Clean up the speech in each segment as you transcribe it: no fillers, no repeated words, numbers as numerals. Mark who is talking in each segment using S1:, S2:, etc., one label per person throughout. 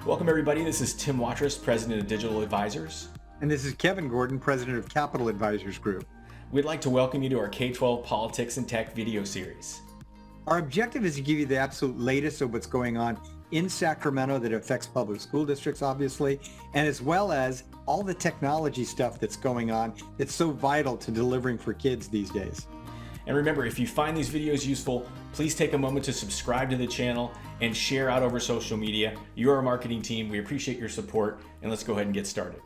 S1: Welcome everybody, this is Tim Watrous, President of Digital Advisors.
S2: And this is Kevin Gordon, President of Capital Advisors Group.
S1: We'd like to welcome you to our K-12 Politics and Tech video series.
S2: Our objective is to give you the absolute latest of what's going on in Sacramento that affects public school districts, obviously, and as well as all the technology stuff that's going on that's so vital to delivering for kids these days.
S1: And remember, if you find these videos useful, please take a moment to subscribe to the channel and share out over social media. You're our marketing team. We appreciate your support, and let's go ahead and get started.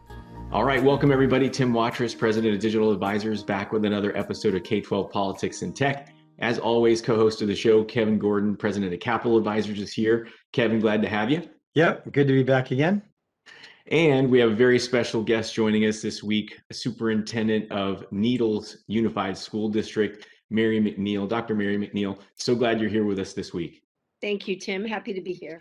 S1: All right, welcome everybody. Tim Watrous, President of Digital Advisors, back with another episode of K-12 Politics and Tech. As always, co-host of the show, Kevin Gordon, President of Capital Advisors, is here. Kevin, glad to have you.
S2: Yep, good to be back again.
S1: And we have a very special guest joining us this week, Superintendent of Needles Unified School District, Mary McNeil. Dr. Mary McNeil, so glad you're here with us this week.
S3: Thank you, Tim. Happy to be here.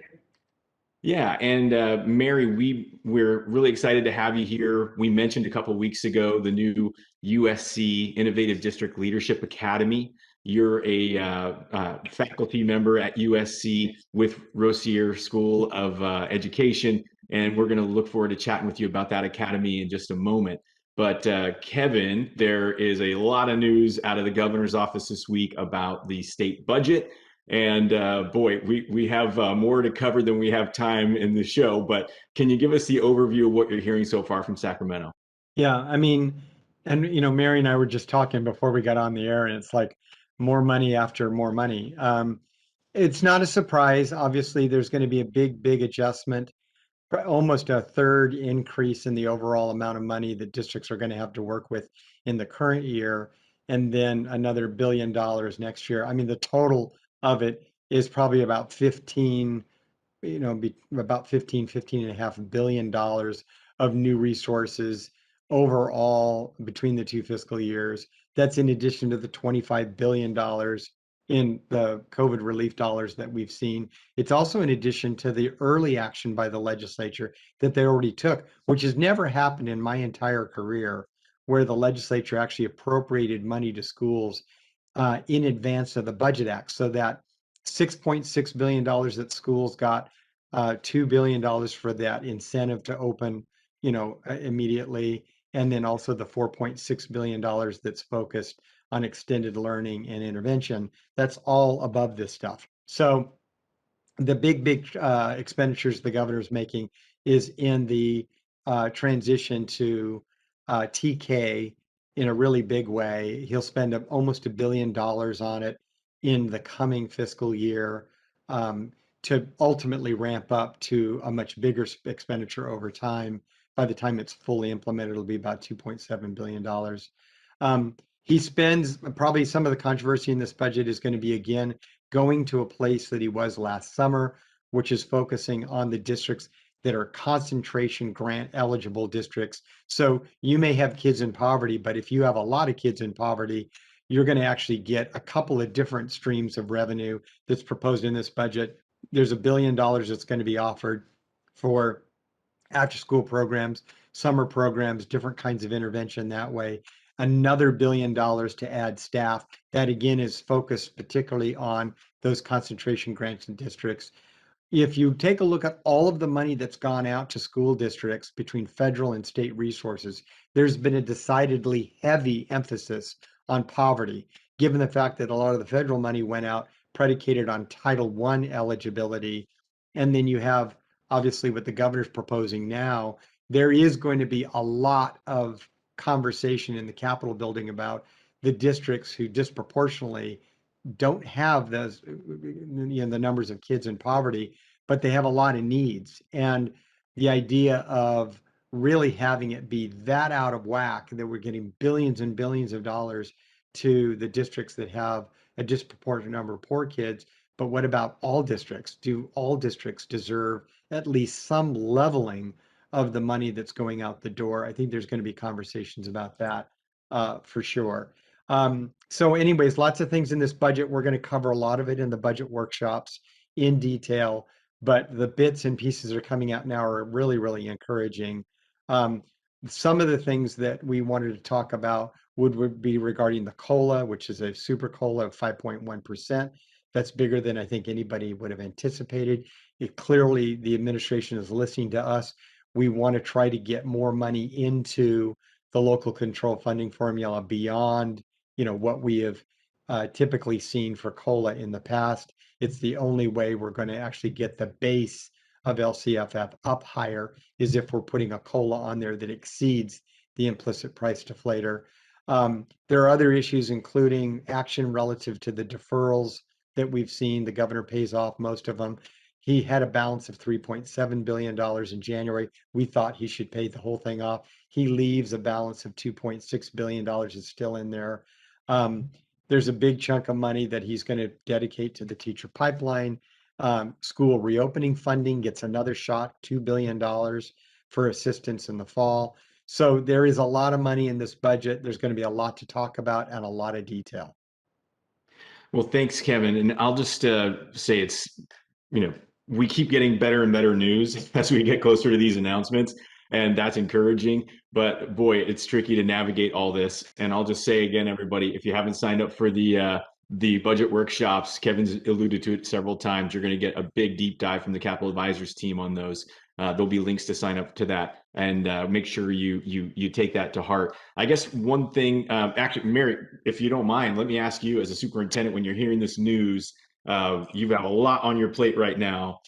S1: Yeah, and Mary, we're really excited to have you here. We mentioned a couple of weeks ago the new USC Innovative District Leadership Academy. You're a faculty member at USC with Rossier School of Education, and we're going to look forward to chatting with you about that academy in just a moment. But Kevin, there is a lot of news out of the governor's office this week about the state budget. And boy, we have more to cover than we have time in the show. But can you give us the overview of what you're hearing so far from Sacramento?
S2: Yeah, I mean, and Mary and I were just talking before we got on the air, and it's like more money after more money. It's not a surprise. Obviously, there's going to be a big adjustment, almost a third increase in the overall amount of money that districts are going to have to work with in the current year, and then another $1 billion next year. I mean, the total of it is probably about 15, about 15.5 billion dollars of new resources overall between the two fiscal years. That's in addition to the $25 billion in the COVID relief dollars that we've seen. It's also in addition to the early action by the legislature that they already took, which has never happened in my entire career, where the legislature actually appropriated money to schools in advance of the Budget Act. So that $6.6 billion that schools got, $2 billion for that incentive to open, immediately, and then also the $4.6 billion that's focused on extended learning and intervention. That's all above this stuff. So the big expenditures the governor's making is in the transition to TK in a really big way. He'll spend almost $1 billion on it in the coming fiscal year, to ultimately ramp up to a much bigger expenditure over time. By the time it's fully implemented, it'll be about $2.7 billion. He spends probably some of the controversy in this budget is going to be, again, going to a place that he was last summer, which is focusing on the districts that are concentration grant eligible districts. So you may have kids in poverty, but if you have a lot of kids in poverty, you're going to actually get a couple of different streams of revenue that's proposed in this budget. There's $1 billion that's going to be offered for after school programs, summer programs, different kinds of intervention that way. Another $1 billion to add staff. That again is focused particularly on those concentration grants and districts. If you take a look at all of the money that's gone out to school districts between federal and state resources, there's been a decidedly heavy emphasis on poverty, given the fact that a lot of the federal money went out predicated on Title I eligibility. And then you have, obviously, what the governor's proposing now, there is going to be a lot of conversation in the Capitol building about the districts who disproportionately don't have those, the numbers of kids in poverty, but they have a lot of needs. And the idea of really having it be that out of whack that we're getting billions and billions of dollars to the districts that have a disproportionate number of poor kids. But what about all districts? Do all districts deserve at least some leveling of the money that's going out the door? I think there's going to be conversations about that for sure. So anyways, lots of things in this budget. We're going to cover a lot of it in the budget workshops in detail, but the bits and pieces that are coming out now are really encouraging. Some of the things that we wanted to talk about would be regarding the COLA, which is a super COLA of 5.1%, That's bigger than I think anybody would have anticipated. It clearly, the administration is listening to us. We want to try to get more money into the local control funding formula beyond, what we have typically seen for COLA in the past. It's the only way we're going to actually get the base of LCFF up higher is if we're putting a COLA on there that exceeds the implicit price deflator. There are other issues, including action relative to the deferrals that we've seen. The governor pays off most of them. He had a balance of $3.7 billion in January. We thought he should pay the whole thing off. He leaves a balance of $2.6 billion is still in there. There's a big chunk of money that he's going to dedicate to the teacher pipeline. School reopening funding gets another shot, $2 billion for assistance in the fall. So there is a lot of money in this budget. There's going to be a lot to talk about and a lot of detail.
S1: Well, thanks, Kevin. And I'll just say we keep getting better and better news as we get closer to these announcements, and that's encouraging. But boy, it's tricky to navigate all this. And I'll just say again, everybody, if you haven't signed up for the budget workshops, Kevin's alluded to it several times. You're going to get a big deep dive from the Capital Advisors team on those. There'll be links to sign up to that, and make sure you take that to heart. I guess one thing, actually, Mary, if you don't mind, let me ask you as a superintendent, when you're hearing this news, you've got a lot on your plate right now.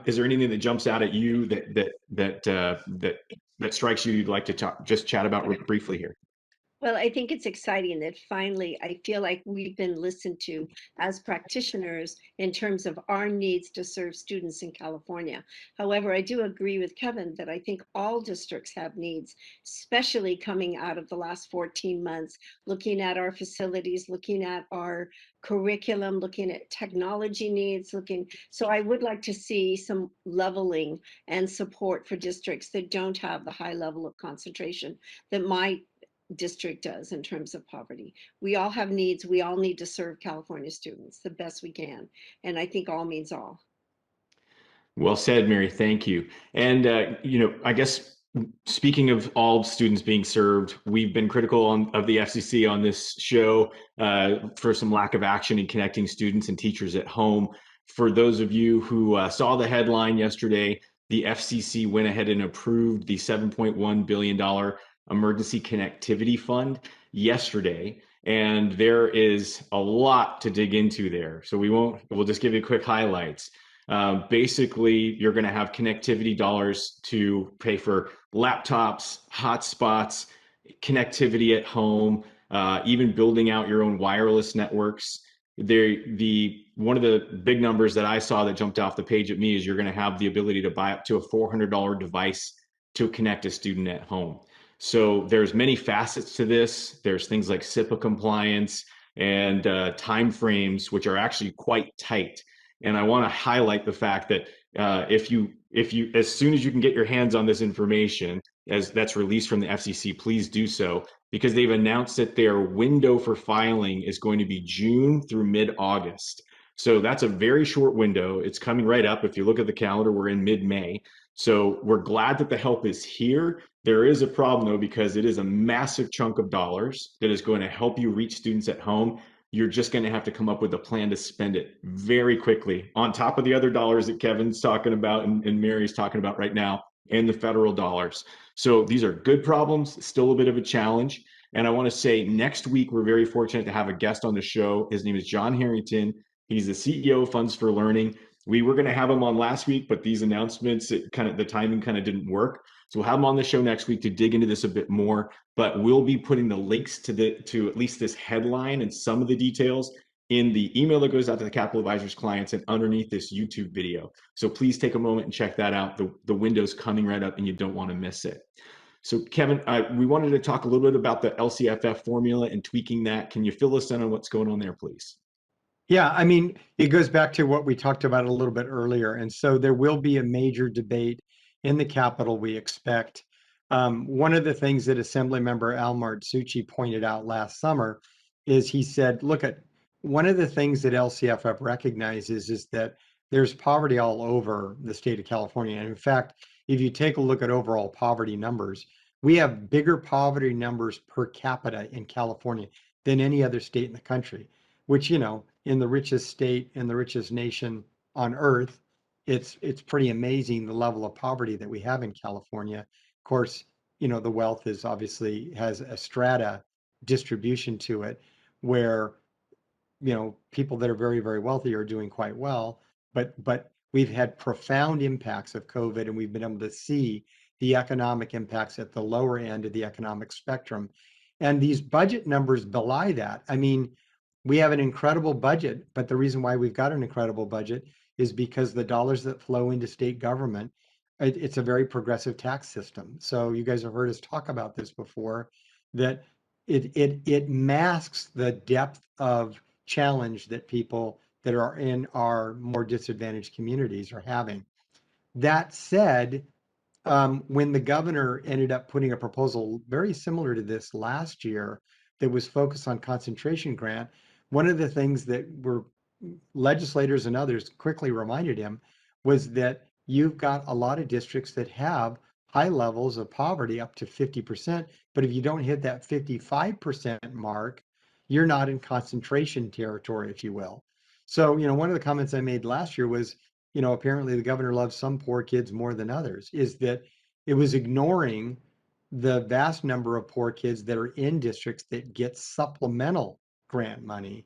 S1: Is there anything that jumps out at you that strikes you you'd like to just chat about briefly here?
S3: Well, I think it's exciting that finally I feel like we've been listened to as practitioners in terms of our needs to serve students in California. However, I do agree with Kevin that I think all districts have needs, especially coming out of the last 14 months, looking at our facilities, looking at our curriculum, looking at technology needs, so I would like to see some leveling and support for districts that don't have the high level of concentration that my district does in terms of poverty. We all have needs. We all need to serve California students the best we can. And I think all means all.
S1: Well said, Mary. Thank you. And, I guess speaking of all students being served, we've been critical of the FCC on this show for some lack of action in connecting students and teachers at home. For those of you who saw the headline yesterday, the FCC went ahead and approved the $7.1 billion Emergency Connectivity Fund yesterday. And there is a lot to dig into there. So we'll just give you quick highlights. Basically, you're going to have connectivity dollars to pay for laptops, hotspots, connectivity at home, even building out your own wireless networks. One of the big numbers that I saw that jumped off the page at me is you're going to have the ability to buy up to a $400 device to connect a student at home. So there's many facets to this. There's things like SIPA compliance and timeframes, which are actually quite tight. And I want to highlight the fact that if you, as soon as you can get your hands on this information, as that's released from the FCC, please do so, because they've announced that their window for filing is going to be June through mid-August. So that's a very short window. It's coming right up. If you look at the calendar, we're in mid-May. So we're glad that the help is here. There is a problem, though, because it is a massive chunk of dollars that is going to help you reach students at home. You're just going to have to come up with a plan to spend it very quickly on top of the other dollars that Kevin's talking about and Mary's talking about right now, and the federal dollars. So these are good problems, still a bit of a challenge. And I want to say next week, we're very fortunate to have a guest on the show. His name is John Harrington. He's the CEO of Funds for Learning. We were going to have him on last week, but these announcements, the timing kind of didn't work. So we'll have him on the show next week to dig into this a bit more, but we'll be putting the links to at least this headline and some of the details in the email that goes out to the Capital Advisors clients and underneath this YouTube video. So please take a moment and check that out. The window's coming right up and you don't want to miss it. So Kevin, we wanted to talk a little bit about the LCFF formula and tweaking that. Can you fill us in on what's going on there, please?
S2: Yeah, I mean, it goes back to what we talked about a little bit earlier. And so there will be a major debate in the Capitol, we expect. One of the things that Assemblymember Al Marzucci pointed out last summer is he said, look, one of the things that LCFF recognizes is that there's poverty all over the state of California. And in fact, if you take a look at overall poverty numbers, we have bigger poverty numbers per capita in California than any other state in the country, which, in the richest state and the richest nation on earth, it's pretty amazing the level of poverty that we have in California. Of course, the wealth is obviously has a strata distribution to it where people that are very, very wealthy are doing quite well, but we've had profound impacts of COVID, and we've been able to see the economic impacts at the lower end of the economic spectrum. And these budget numbers belie that. I mean, we have an incredible budget, but the reason why we've got an incredible budget is because the dollars that flow into state government, it's a very progressive tax system. So you guys have heard us talk about this before, that it masks the depth of challenge that people that are in our more disadvantaged communities are having. That said, when the governor ended up putting a proposal very similar to this last year that was focused on concentration grant, one of the things that were legislators and others quickly reminded him was that you've got a lot of districts that have high levels of poverty up to 50%, but if you don't hit that 55% mark, you're not in concentration territory, if you will. So, one of the comments I made last year was, apparently the governor loves some poor kids more than others, is that it was ignoring the vast number of poor kids that are in districts that get supplemental grant money.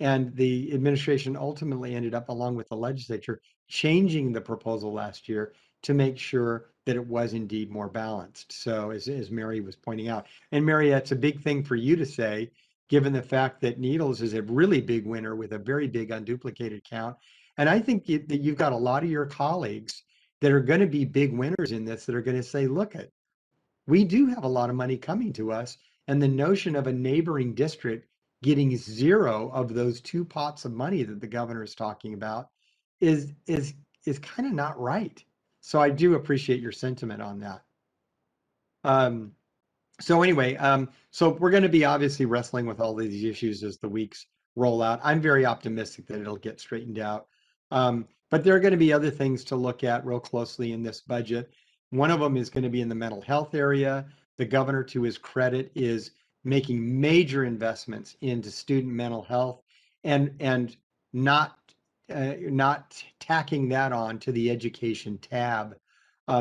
S2: And the administration ultimately ended up, along with the legislature, changing the proposal last year to make sure that it was indeed more balanced. So as Mary was pointing out, and Mary, that's a big thing for you to say, given the fact that Needles is a really big winner with a very big unduplicated count. And I think that you've got a lot of your colleagues that are going to be big winners in this that are going to say, look, we do have a lot of money coming to us. And the notion of a neighboring district getting zero of those two pots of money that the governor is talking about is kind of not right. So I do appreciate your sentiment on that. Um, so anyway, so we're going to be obviously wrestling with all these issues as the weeks roll out. I'm very optimistic that it'll get straightened out. But there are going to be other things to look at real closely in this budget. One of them is going to be in the mental health area. The governor, to his credit, is making major investments into student mental health and not not tacking that on to the education tab.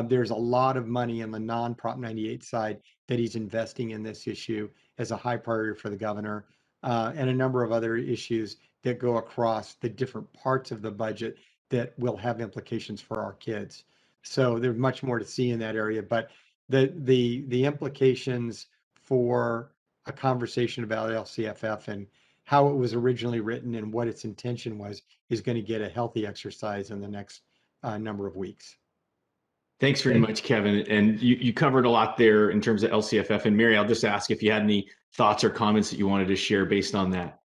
S2: There's a lot of money on the non-Prop 98 side that he's investing in this issue as a high priority for the governor, and a number of other issues that go across the different parts of the budget that will have implications for our kids. So there's much more to see in that area, but the implications for a conversation about LCFF and how it was originally written and what its intention was is going to get a healthy exercise in the next number of weeks.
S1: Thanks very much, Kevin. And you covered a lot there in terms of LCFF. And Mary, I'll just ask if you had any thoughts or comments that you wanted to share based on that.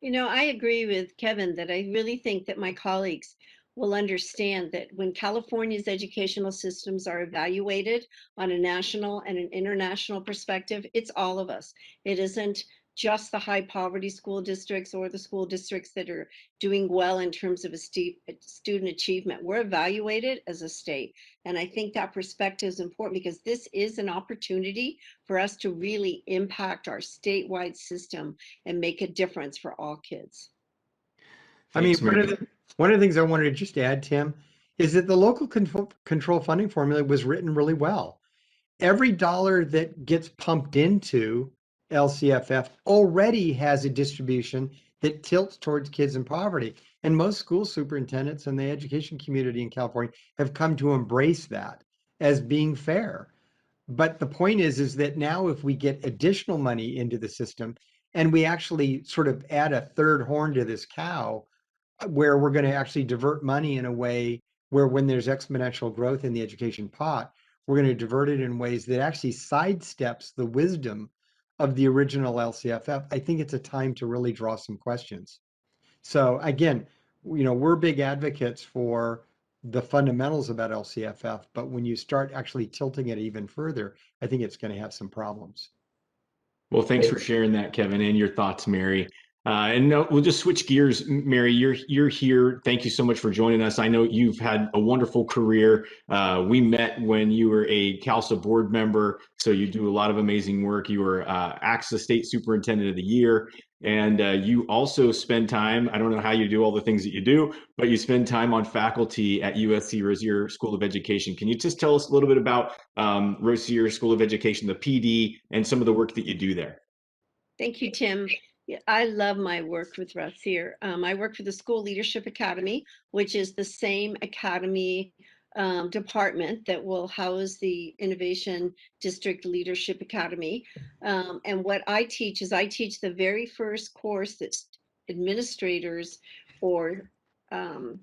S3: I agree with Kevin that I really think that my colleagues will understand that when California's educational systems are evaluated on a national and an international perspective, it's all of us. It isn't just the high poverty school districts or the school districts that are doing well in terms of a student achievement. We're evaluated as a state. And I think that perspective is important because this is an opportunity for us to really impact our statewide system and make a difference for all kids.
S2: I mean,
S1: Thanks, Mary.
S2: one of the things I wanted to just add, Tim, is that the local control funding formula was written really well. Every dollar that gets pumped into LCFF already has a distribution that tilts towards kids in poverty. And most school superintendents and the education community in California have come to embrace that as being fair. But the point is that now if we get additional money into the system and we actually sort of add a third horn to this cow, where we're going to actually divert money in a way where when there's exponential growth in the education pot, we're going to divert it in ways that actually sidesteps the wisdom of the original LCFF. I think it's a time to really draw some questions. So again, we're big advocates for the fundamentals about LCFF, but when you start actually tilting it even further, I think it's going to have some problems.
S1: Well, thanks for sharing that, Kevin, and your thoughts, Mary. And no, we'll just switch gears, Mary. You're here. Thank you so much for joining us. I know you've had a wonderful career. We met when you were a CALSA board member, so you do a lot of amazing work. You were AXA State Superintendent of the Year, and you also spend time. I don't know how you do all the things that you do, but you spend time on faculty at USC Rosier School of Education. Can you just tell us a little bit about Rosier School of Education, the PD, and some of the work that you do there?
S3: Thank you, Tim. Yeah, I love my work with Russ here. I work for the School Leadership Academy, which is the same academy department that will house the Innovation District Leadership Academy. And what I teach is I teach the very first course that administrators or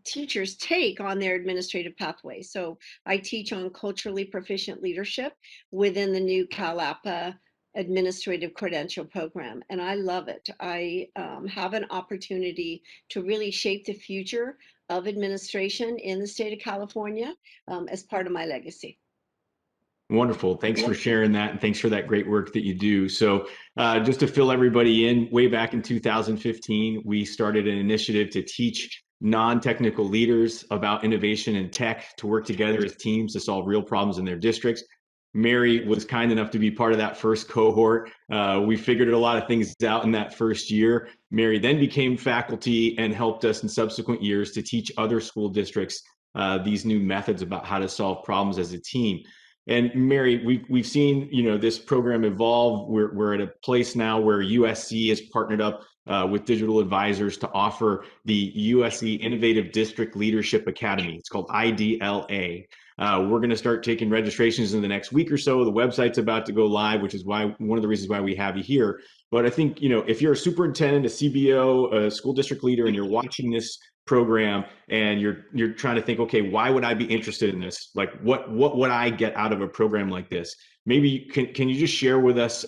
S3: teachers take on their administrative pathway. So I teach on culturally proficient leadership within the new CalAPA administrative credential program, and I love it. I have an opportunity to really shape the future of administration in the state of California as part of my legacy.
S1: Wonderful. Thanks for sharing that, and thanks for that great work that you do. So, just to fill everybody in, way back in 2015, we started an initiative to teach non-technical leaders about innovation and tech to work together as teams to solve real problems in their districts. Mary was kind enough to be part of that first cohort. We figured a lot of things out in that first year. Mary then became faculty and helped us in subsequent years to teach other school districts these new methods about how to solve problems as a team. And Mary, we've seen this program evolve. We're at a place now where USC has partnered up with digital advisors to offer the USC Innovative District Leadership Academy. It's called IDLA. We're going to start taking registrations in the next week or so. The website's about to go live, which is why one of the reasons why we have you here. But I think if you're a superintendent, a CBO, a school district leader, and you're watching this program and you're trying to think, okay, why would I be interested in this? Like, what would I get out of a program like this? Maybe can you just share with us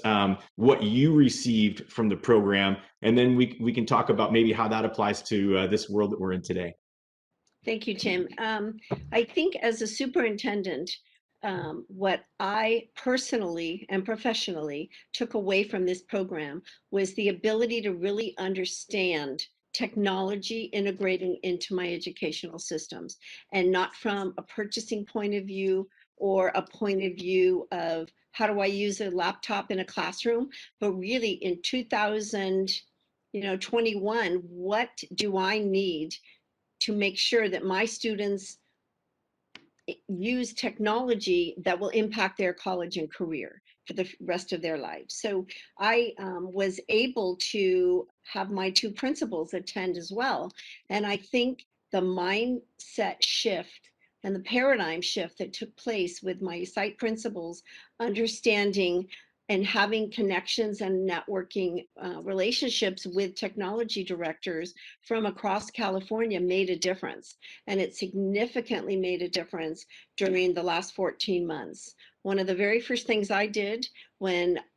S1: what you received from the program, and then we can talk about maybe how that applies to this world that we're in today.
S3: Thank you, Tim. I think as a superintendent, what I personally and professionally took away from this program was the ability to really understand technology integrating into my educational systems, and not from a purchasing point of view or a point of view of how do I use a laptop in a classroom, but really in 2021, what do I need to make sure that my students use technology that will impact their college and career for the rest of their lives. So I was able to have my two principals attend as well. And I think the mindset shift and the paradigm shift that took place with my site principals, understanding and having connections and networking relationships with technology directors from across California made a difference. And it significantly made a difference during the last 14 months. One of the very first things I did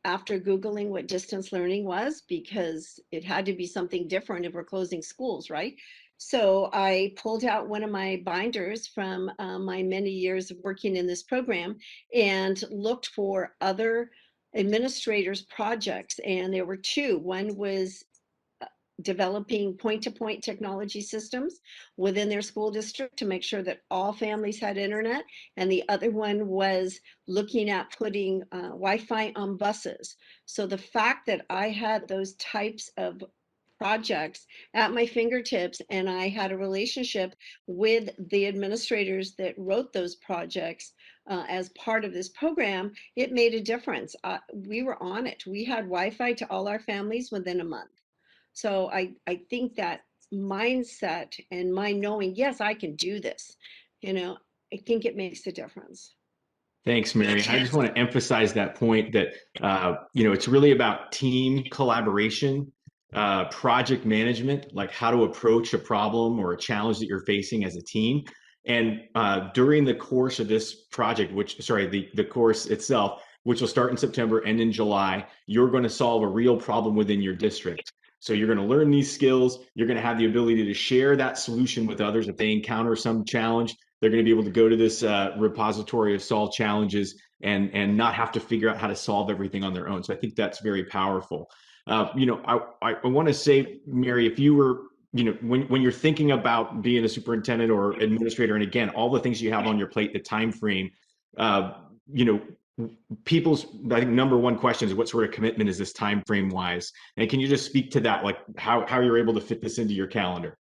S3: after Googling what distance learning was, because it had to be something different if we're closing schools, right? So I pulled out one of my binders from my many years of working in this program and looked for other administrators' projects. And there were two. One was developing point-to-point technology systems within their school district to make sure that all families had internet. And the other one was looking at putting Wi-Fi on buses. So the fact that I had those types of projects at my fingertips, and I had a relationship with the administrators that wrote those projects as part of this program, it made a difference. We were on it. We had Wi-Fi to all our families within a month. So I think that mindset and my knowing, yes, I can do this, I think it makes a difference.
S1: Thanks, Mary. I just want to emphasize that point that it's really about team collaboration, project management, like how to approach a problem or a challenge that you're facing as a team. And during the course of this project, the course itself, which will start in September, end in July, you're going to solve a real problem within your district. So you're going to learn these skills. You're going to have the ability to share that solution with others if they encounter some challenge. They're going to be able to go to this repository of solved challenges and not have to figure out how to solve everything on their own. So I think that's very powerful. I want to say, Mary, if you were, when you're thinking about being a superintendent or administrator, and again, all the things you have on your plate, the time frame, uh, you know, people's, I think, number one question is what sort of commitment is this time frame wise? And can you just speak to that, like how you're able to fit this into your calendar?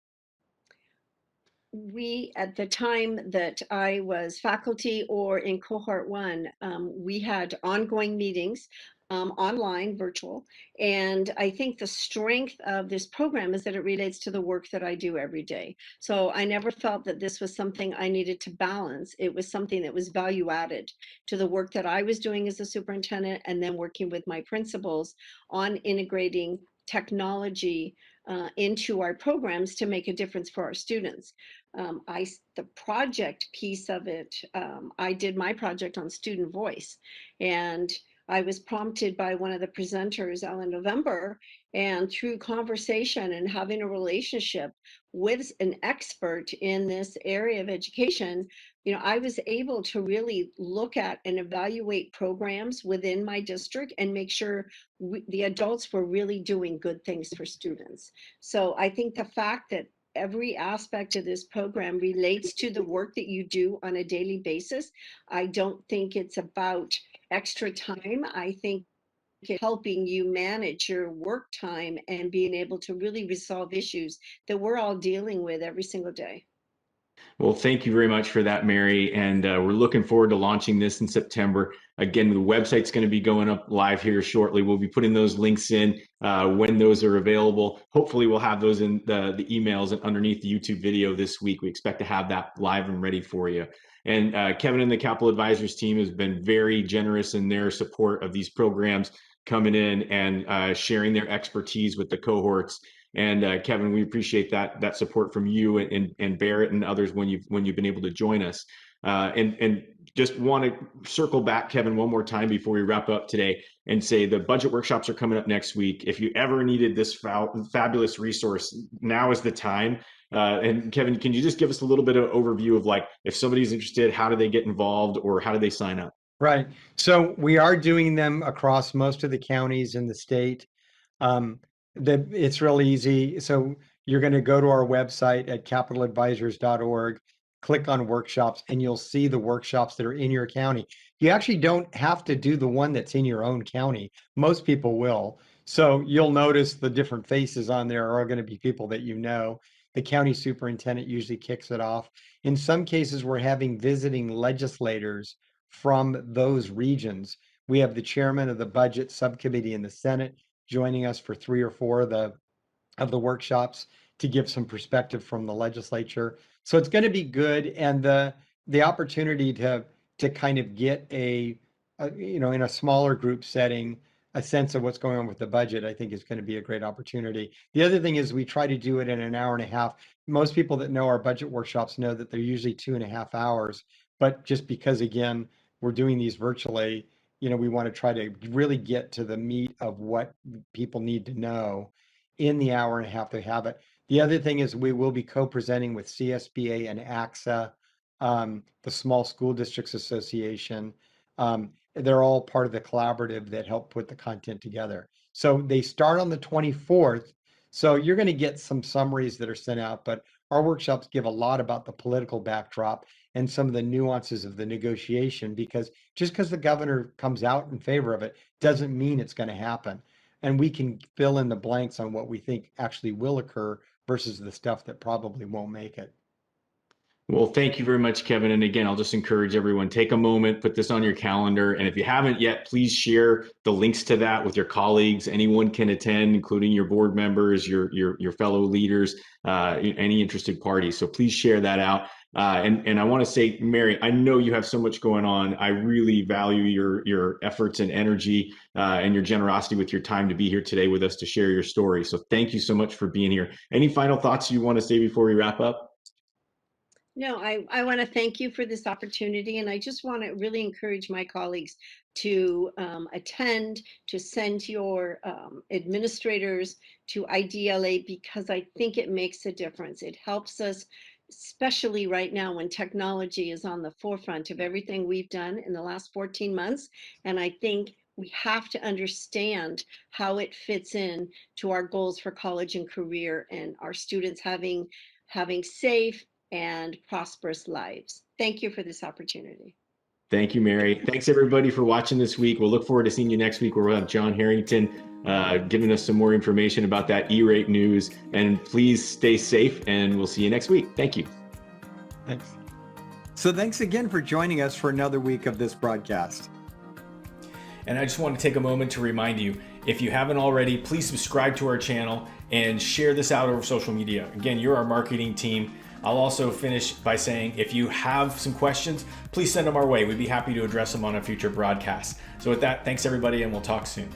S3: We, at the time that I was faculty or in cohort one, we had ongoing meetings, online, virtual. And I think the strength of this program is that it relates to the work that I do every day. So I never felt that this was something I needed to balance. It was something that was value added to the work that I was doing as a superintendent, and then working with my principals on integrating technology into our programs to make a difference for our students. The project piece of it, I did my project on student voice, and I was prompted by one of the presenters, Ellen November, and through conversation and having a relationship with an expert in this area of education, I was able to really look at and evaluate programs within my district and make sure the adults were really doing good things for students. So I think the fact that every aspect of this program relates to the work that you do on a daily basis. I don't think it's about extra time. I think it's helping you manage your work time and being able to really resolve issues that we're all dealing with every single day.
S1: Well, thank you very much for that, Mary. And we're looking forward to launching this in September. Again, the website's going to be going up live here shortly. We'll be putting those links in when those are available. Hopefully, we'll have those in the emails and underneath the YouTube video this week. We expect to have that live and ready for you. And Kevin and the Capital Advisors team has been very generous in their support of these programs, coming in and sharing their expertise with the cohorts. And Kevin, we appreciate that support from you and Barrett and others when you've been able to join us. And just want to circle back, Kevin, one more time before we wrap up today, and say the budget workshops are coming up next week. If you ever needed this fabulous resource, now is the time. And Kevin, can you just give us a little bit of overview of, like, if somebody's interested, how do they get involved or how do they sign up?
S2: Right. So we are doing them across most of the counties in the state. Um, it's real easy. So you're going to go to our website at capitaladvisors.org, click on workshops, and you'll see the workshops that are in your county. You actually don't have to do the one that's in your own county. Most people will. So you'll notice the different faces on there are going to be people that you know. The county superintendent usually kicks it off. In some cases, we're having visiting legislators from those regions. We have the chairman of the budget subcommittee in the Senate joining us for 3 or 4 of the workshops to give some perspective from the legislature. So it's going to be good, and the opportunity to kind of get in a smaller group setting, a sense of what's going on with the budget, I think is going to be a great opportunity. The other thing is we try to do it in an hour and a half. Most people that know our budget workshops know that they're usually 2.5 hours, but just because, again, we're doing these virtually, we want to try to really get to the meat of what people need to know in the hour and a half they have it. The other thing is we will be co-presenting with CSBA and AXA, the Small School Districts Association. They're all part of the collaborative that help put the content together. So they start on the 24th. So you're going to get some summaries that are sent out, but our workshops give a lot about the political backdrop and some of the nuances of the negotiation, because just because the governor comes out in favor of it doesn't mean it's going to happen. And we can fill in the blanks on what we think actually will occur versus the stuff that probably won't make it.
S1: Well, thank you very much, Kevin. And again, I'll just encourage everyone, take a moment, put this on your calendar. And if you haven't yet, please share the links to that with your colleagues. Anyone can attend, including your board members, your fellow leaders, any interested parties. So please share that out. And I want to say, Mary, I know you have so much going on. I really value your efforts and energy and your generosity with your time to be here today with us to share your story. So thank you so much for being here. Any final thoughts you want to say before we wrap up?
S3: No, I want to thank you for this opportunity, and I just want to really encourage my colleagues to attend, to send your administrators to IDLA, because I think it makes a difference. It helps us, especially right now when technology is on the forefront of everything we've done in the last 14 months. And I think we have to understand how it fits in to our goals for college and career and our students having safe and prosperous lives. Thank you for this opportunity.
S1: Thank you, Mary. Thanks everybody for watching this week. We'll look forward to seeing you next week where we'll have John Harrington giving us some more information about that E-rate news. And please stay safe, and we'll see you next week. Thank you.
S2: Thanks. So thanks again for joining us for another week of this broadcast.
S4: And I just want to take a moment to remind you, if you haven't already, please subscribe to our channel and share this out over social media. Again, you're our marketing team. I'll also finish by saying, if you have some questions, please send them our way. We'd be happy to address them on a future broadcast. So with that, thanks everybody, and we'll talk soon.